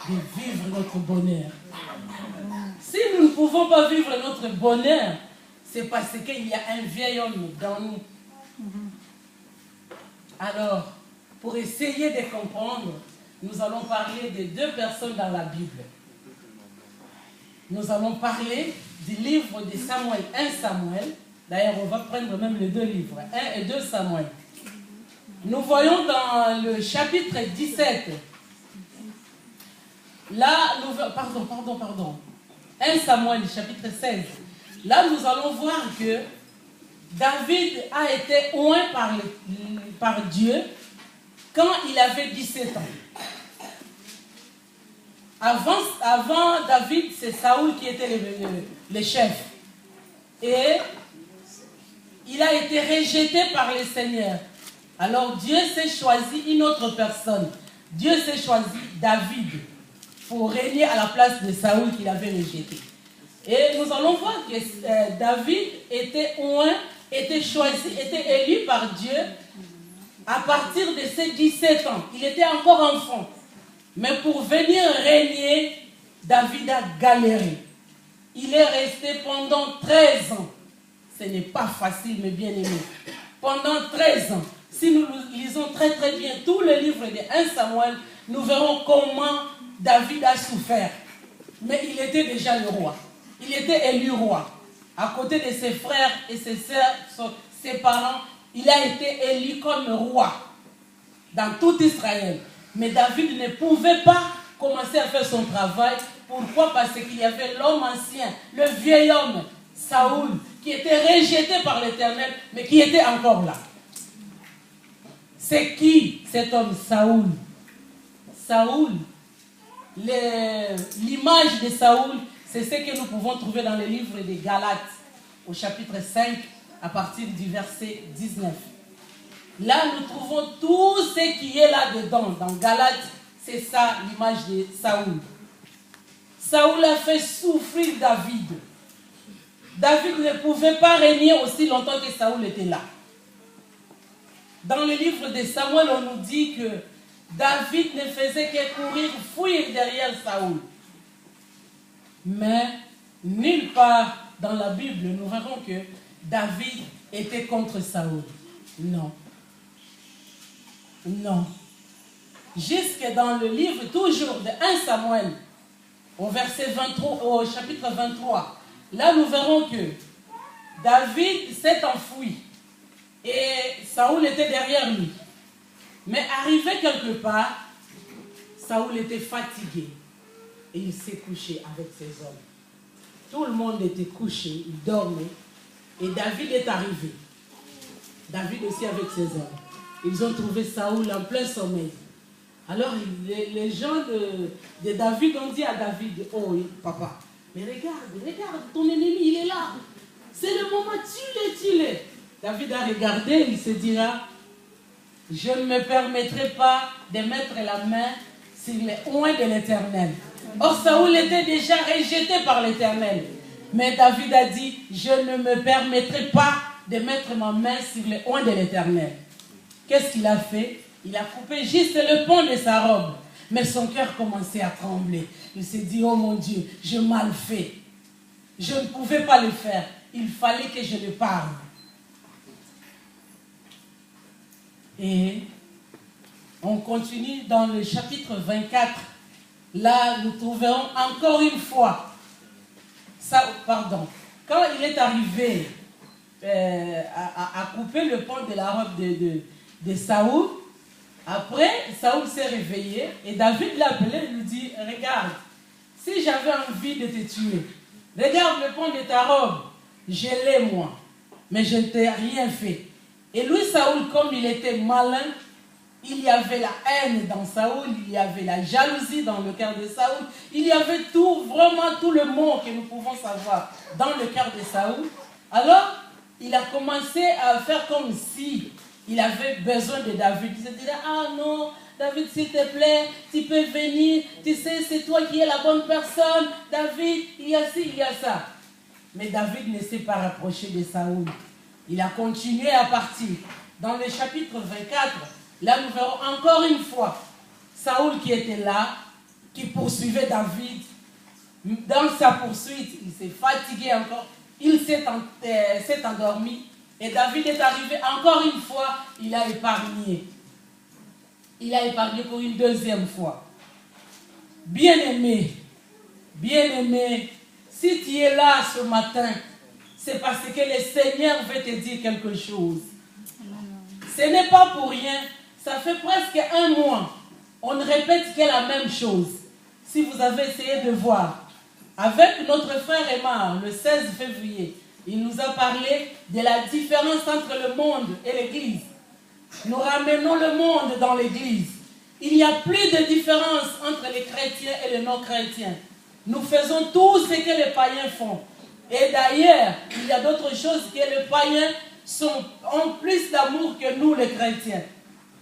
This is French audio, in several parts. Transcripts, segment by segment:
de vivre notre bonheur. Si nous ne pouvons pas vivre notre bonheur, c'est parce qu'il y a un vieil homme dans nous. Alors, pour essayer de comprendre, nous allons parler de deux personnes dans la Bible. Nous allons parler du livre de Samuel, 1 Samuel. D'ailleurs, on va prendre même les deux livres, 1 et 2 Samuel. Nous voyons dans le chapitre 17, là, pardon. 1 Samuel, chapitre 16. Là, nous allons voir que David a été oint par Dieu quand il avait 17 ans. Avant David, c'est Saoul qui était le chef. Et il a été rejeté par le Seigneur. Alors Dieu s'est choisi une autre personne. Dieu s'est choisi David pour régner à la place de Saoul qu'il avait rejeté. Et nous allons voir que David était oint, était choisi, était élu par Dieu à partir de ses 17 ans. Il était encore enfant. Mais pour venir régner, David a galéré. Il est resté pendant 13 ans. Ce n'est pas facile, mes bien-aimés. Pendant 13 ans. Si nous lisons très très bien tout le livre de 1 Samuel, nous verrons comment David a souffert. Mais il était déjà le roi. Il était élu roi. À côté de ses frères et ses sœurs, ses parents, il a été élu comme roi dans tout Israël. Mais David ne pouvait pas commencer à faire son travail. Pourquoi? Parce qu'il y avait l'homme ancien, le vieil homme, Saoul, qui était rejeté par l'Éternel, mais qui était encore là. C'est qui cet homme, Saoul? Saoul, l'image de Saoul, c'est ce que nous pouvons trouver dans le livre des Galates, au chapitre 5, à partir du verset 19. Là, nous trouvons tout ce qui est là-dedans. Dans Galates, c'est ça l'image de Saoul. Saoul a fait souffrir David. David ne pouvait pas régner aussi longtemps que Saoul était là. Dans le livre de Samuel, on nous dit que David ne faisait que courir, fuir derrière Saoul. Mais nulle part dans la Bible, nous verrons que David était contre Saoul. Non. Non. Jusque dans le livre toujours de 1 Samuel, au verset 23, au chapitre 23, là nous verrons que David s'est enfui et Saoul était derrière lui. Mais arrivé quelque part, Saoul était fatigué et il s'est couché avec ses hommes. Tout le monde était couché, il dormait et David est arrivé. David aussi avec ses hommes. Ils ont trouvé Saoul en plein sommeil. Alors les gens de David ont dit à David, oh papa, mais regarde, ton ennemi il est là. C'est le moment, tue-le. David a regardé, il se dira, je ne me permettrai pas de mettre la main sur les oints de l'Éternel. Or Saoul était déjà rejeté par l'Éternel. Mais David a dit, je ne me permettrai pas de mettre ma main sur les oints de l'Éternel. Qu'est-ce qu'il a fait? Il a coupé juste le pan de sa robe. Mais son cœur commençait à trembler. Il s'est dit, oh mon Dieu, j'ai mal fait. Je ne pouvais pas le faire. Il fallait que je le parle. Et on continue dans le chapitre 24. Là, nous trouverons encore une fois. Quand il est arrivé à couper le pan de la robe de Saoul, après, Saoul s'est réveillé et David l'a appelé et lui dit, regarde, si j'avais envie de te tuer, regarde le pan de ta robe, je l'ai moi, mais je ne t'ai rien fait. Et lui, Saoul, comme il était malin, il y avait la haine dans Saoul, il y avait la jalousie dans le cœur de Saoul, il y avait tout, vraiment tout le monde que nous pouvons savoir dans le cœur de Saoul. Alors, il a commencé à faire comme si il avait besoin de David. Il se disait, ah non, David, s'il te plaît, tu peux venir, tu sais, c'est toi qui es la bonne personne. David, il y a ci, il y a ça. Mais David ne s'est pas rapproché de Saoul. Il a continué à partir. Dans le chapitre 24, là nous verrons encore une fois Saoul qui était là, qui poursuivait David. Dans sa poursuite, il s'est fatigué encore, il s'est endormi. Et David est arrivé encore une fois, il a épargné. Il a épargné pour une deuxième fois. Bien-aimé, si tu es là ce matin, c'est parce que le Seigneur veut te dire quelque chose. Ce n'est pas pour rien. Ça fait presque un mois. On ne répète que la même chose. Si vous avez essayé de voir, avec notre frère Emma, le 16 février, il nous a parlé de la différence entre le monde et l'Église. Nous ramenons le monde dans l'Église. Il n'y a plus de différence entre les chrétiens et les non-chrétiens. Nous faisons tout ce que les païens font. Et d'ailleurs, il y a d'autres choses que les païens ont plus d'amour que nous, les chrétiens.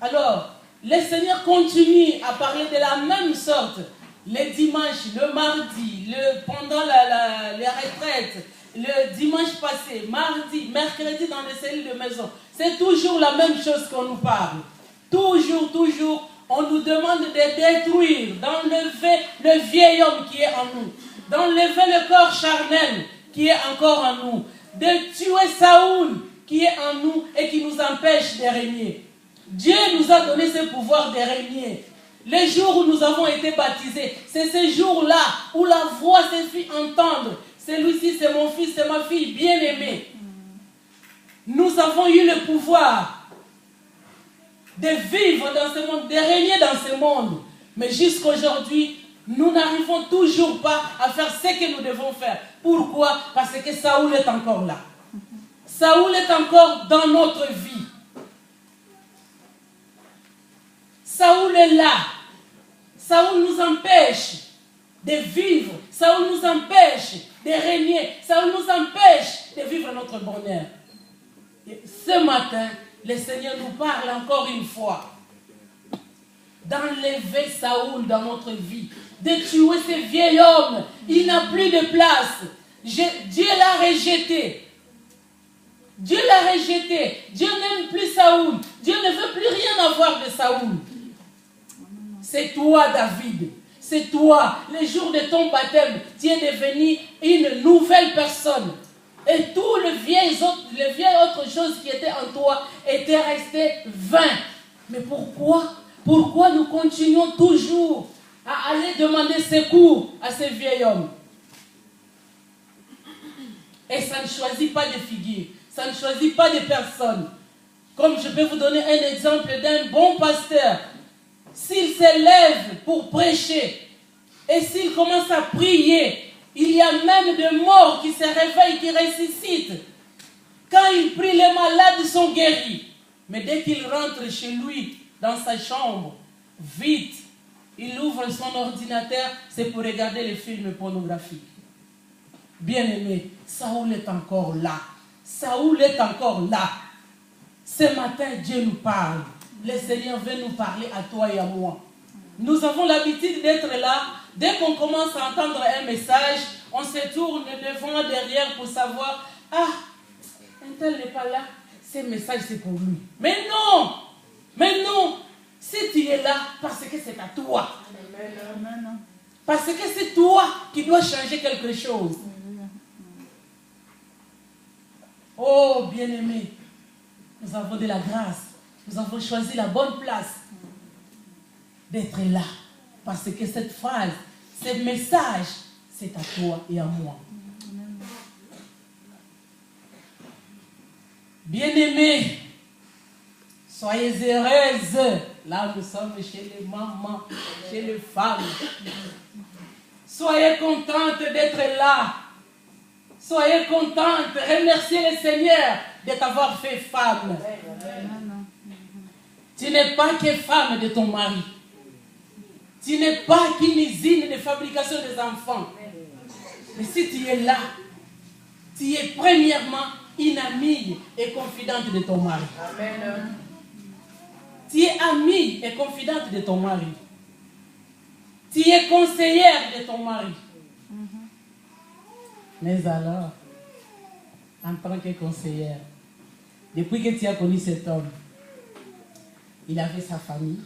Alors, le Seigneur continue à parler de la même sorte. Les dimanches, le mardi, pendant les retraites, le dimanche passé, mardi, mercredi dans les cellules de maison. C'est toujours la même chose qu'on nous parle. Toujours, on nous demande de détruire, d'enlever le vieil homme qui est en nous, d'enlever le corps charnel qui est encore en nous, de tuer Saoul qui est en nous et qui nous empêche de régner. Dieu nous a donné ce pouvoir de régner. Les jours où nous avons été baptisés, c'est ces jours-là où la voix s'est fait entendre. Celui-ci, c'est mon fils, c'est ma fille bien-aimée. Nous avons eu le pouvoir de vivre dans ce monde, de régner dans ce monde. Mais jusqu'aujourd'hui, nous n'arrivons toujours pas à faire ce que nous devons faire. Pourquoi? Parce que Saoul est encore là. Saoul est encore dans notre vie. Saoul est là. Saoul nous empêche de vivre. Saoul nous empêche de régner. Saoul nous empêche de vivre notre bonheur. Et ce matin, le Seigneur nous parle encore une fois d'enlever Saoul dans notre vie, de tuer ce vieil homme. Il n'a plus de place. Dieu l'a rejeté. Dieu l'a rejeté. Dieu n'aime plus Saoul. Dieu ne veut plus rien avoir de Saoul. C'est toi, David. C'est toi. Le jour de ton baptême, tu es devenu une nouvelle personne. Et tout le vieil autre chose qui était en toi était resté vain. Mais pourquoi? Pourquoi nous continuons toujours à aller demander secours à ce vieil homme? Et ça ne choisit pas de figure. Ça ne choisit pas de personne. Comme je peux vous donner un exemple d'un bon pasteur. S'il se lève pour prêcher et s'il commence à prier, il y a même des morts qui se réveillent, qui ressuscitent. Quand il prie, les malades sont guéris. Mais dès qu'il rentre chez lui, dans sa chambre, vite, il ouvre son ordinateur, c'est pour regarder les films pornographiques. Bien-aimé, Saoul est encore là. Saoul est encore là. Ce matin, Dieu nous parle. Le Seigneur veut nous parler à toi et à moi. Nous avons l'habitude d'être là. Dès qu'on commence à entendre un message, on se tourne devant, derrière pour savoir, ah, un tel n'est pas là. Ce message, c'est pour lui. Mais non! Mais non! Si tu es là, parce que c'est à toi. Parce que c'est toi qui dois changer quelque chose. Oh, bien-aimé, nous avons de la grâce. Nous avons choisi la bonne place d'être là. Parce que cette phrase, ce message, c'est à toi et à moi. Bien-aimés, soyez heureuses. Là, nous sommes chez les mamans, chez les femmes. Soyez contentes d'être là. Soyez contentes. Remerciez le Seigneur de t'avoir fait femme. Tu n'es pas que femme de ton mari. Tu n'es pas qu'une usine de fabrication des enfants. Mais si tu es là, tu es premièrement une amie et confidente de ton mari. Amen. Tu es amie et confidente de ton mari. Tu es conseillère de ton mari. Mais alors, en tant que conseillère, depuis que tu as connu cet homme, il avait sa famille,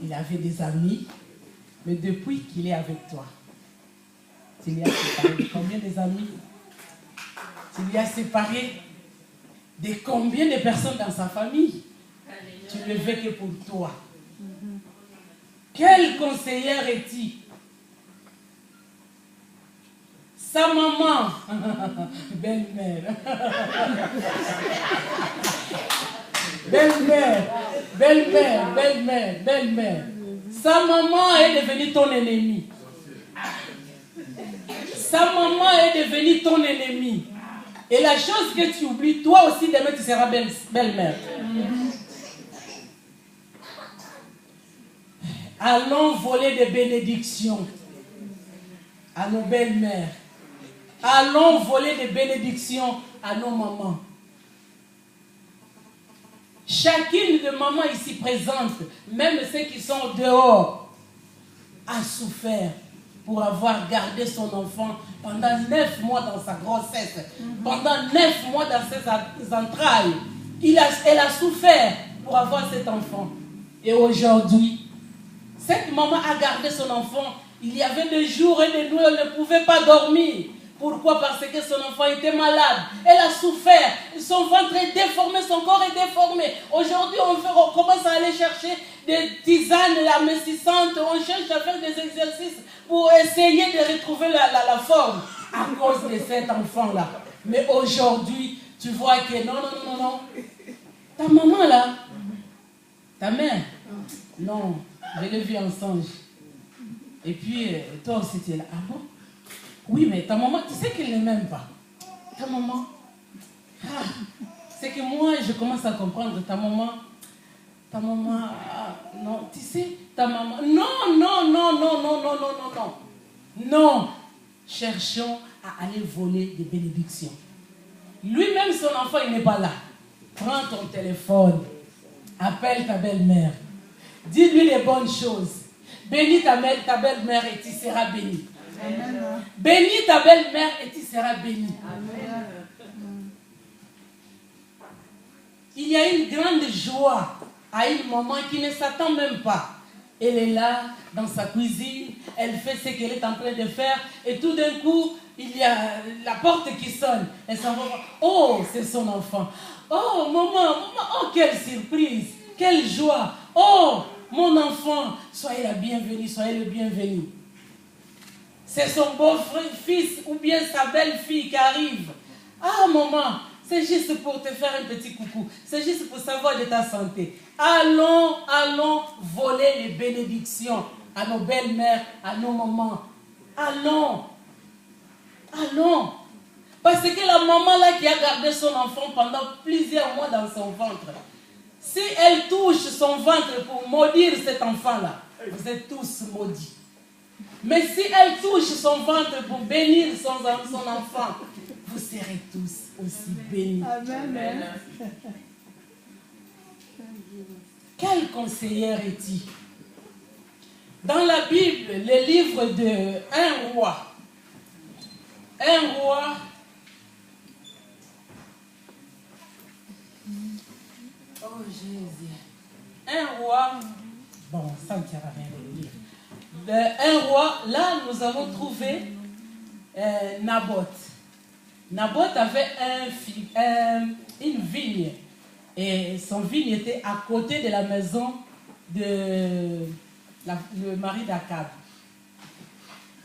il avait des amis, Mais depuis qu'il est avec toi, tu l'as séparé de combien des amis? Tu l'as séparé de combien de personnes dans sa famille? Tu ne le veux que pour toi. Quelle conseillère est-il? Sa maman, belle-mère, belle-mère. Sa maman est devenue ton ennemi. Sa maman est devenue ton ennemi. Et la chose que tu oublies, toi aussi demain tu seras belle-mère. Allons voler des bénédictions à nos belles-mères. Allons voler des bénédictions à nos mamans. Chacune de mamans ici présentes, même ceux qui sont dehors, a souffert pour avoir gardé son enfant pendant 9 mois dans sa grossesse, pendant 9 mois dans ses entrailles. Elle a souffert pour avoir cet enfant. Et aujourd'hui, cette maman a gardé son enfant. Il y avait des jours et des nuits où elle ne pouvait pas dormir. Pourquoi? Parce que son enfant était malade. Elle a souffert. Son ventre est déformé, son corps est déformé. Aujourd'hui, on commence à aller chercher des tisanes amincissantes. On cherche à faire des exercices pour essayer de retrouver la forme à cause de cet enfant-là. Mais aujourd'hui, tu vois que non. Ta maman là, ta mère, non, je l'ai vue en songe. Et puis, toi aussi, tu es là. Ah bon? Oui, mais ta maman, tu sais qu'elle ne m'aime pas. Ta maman. C'est que moi, je commence à comprendre. Ta maman, non, tu sais, ta maman. Non. Cherchons à aller voler des bénédictions. Lui-même, son enfant, il n'est pas là. Prends ton téléphone. Appelle ta belle-mère. Dis-lui les bonnes choses. Bénis ta belle-mère et tu seras béni. Amen. Bénis ta belle-mère et tu seras béni. Amen. Il y a une grande joie à une maman qui ne s'attend même pas. Elle est là, dans sa cuisine, elle fait ce qu'elle est en train de faire, et tout d'un coup, il y a la porte qui sonne. Elle s'en va voir. Oh, c'est son enfant. Oh, maman, oh, quelle surprise, quelle joie. Oh, mon enfant, soyez la bienvenue, soyez le bienvenu. C'est son beau-fils ou bien sa belle-fille qui arrive. Ah, maman, c'est juste pour te faire un petit coucou. C'est juste pour savoir de ta santé. Allons voler les bénédictions à nos belles-mères, à nos mamans. Allons. Parce que la maman là qui a gardé son enfant pendant plusieurs mois dans son ventre, si elle touche son ventre pour maudire cet enfant-là, vous êtes tous maudits. Mais si elle touche son ventre pour bénir son enfant, vous serez tous aussi bénis. Amen. Quelle conseillère est-il? Dans la Bible, le livre de un roi, oh Jésus, un roi, bon, ça ne sert à rien de le lire. Un roi, là nous avons trouvé Naboth. Naboth avait une vigne. Et son vigne était à côté de la maison de le mari d'Akab.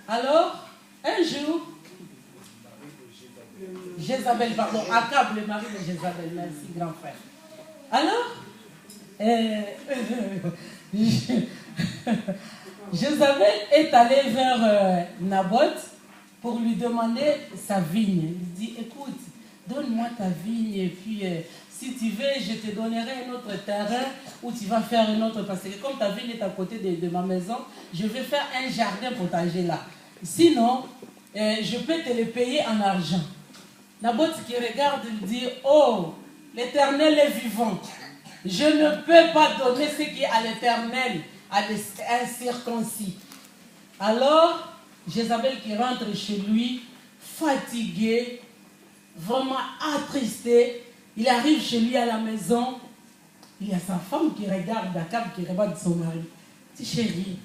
Alors, un jour, Akab, le mari de Jézabel, merci grand frère. Alors, Jézabel est allée vers Naboth pour lui demander sa vigne. Il dit, écoute, donne-moi ta vigne et puis si tu veux, je te donnerai un autre terrain où tu vas faire un autre. Parce que comme ta vigne est à côté de ma maison, je vais faire un jardin potager là. Sinon, je peux te le payer en argent. Naboth qui regarde, il dit, oh, l'Éternel est vivant. Je ne peux pas donner ce qui est à l'Éternel à un circoncis. Alors, Jézabel qui rentre chez lui, fatigué, vraiment attristé, il arrive chez lui à la maison, il y a sa femme qui regarde Akab, qui regarde son mari. Il dit, chérie,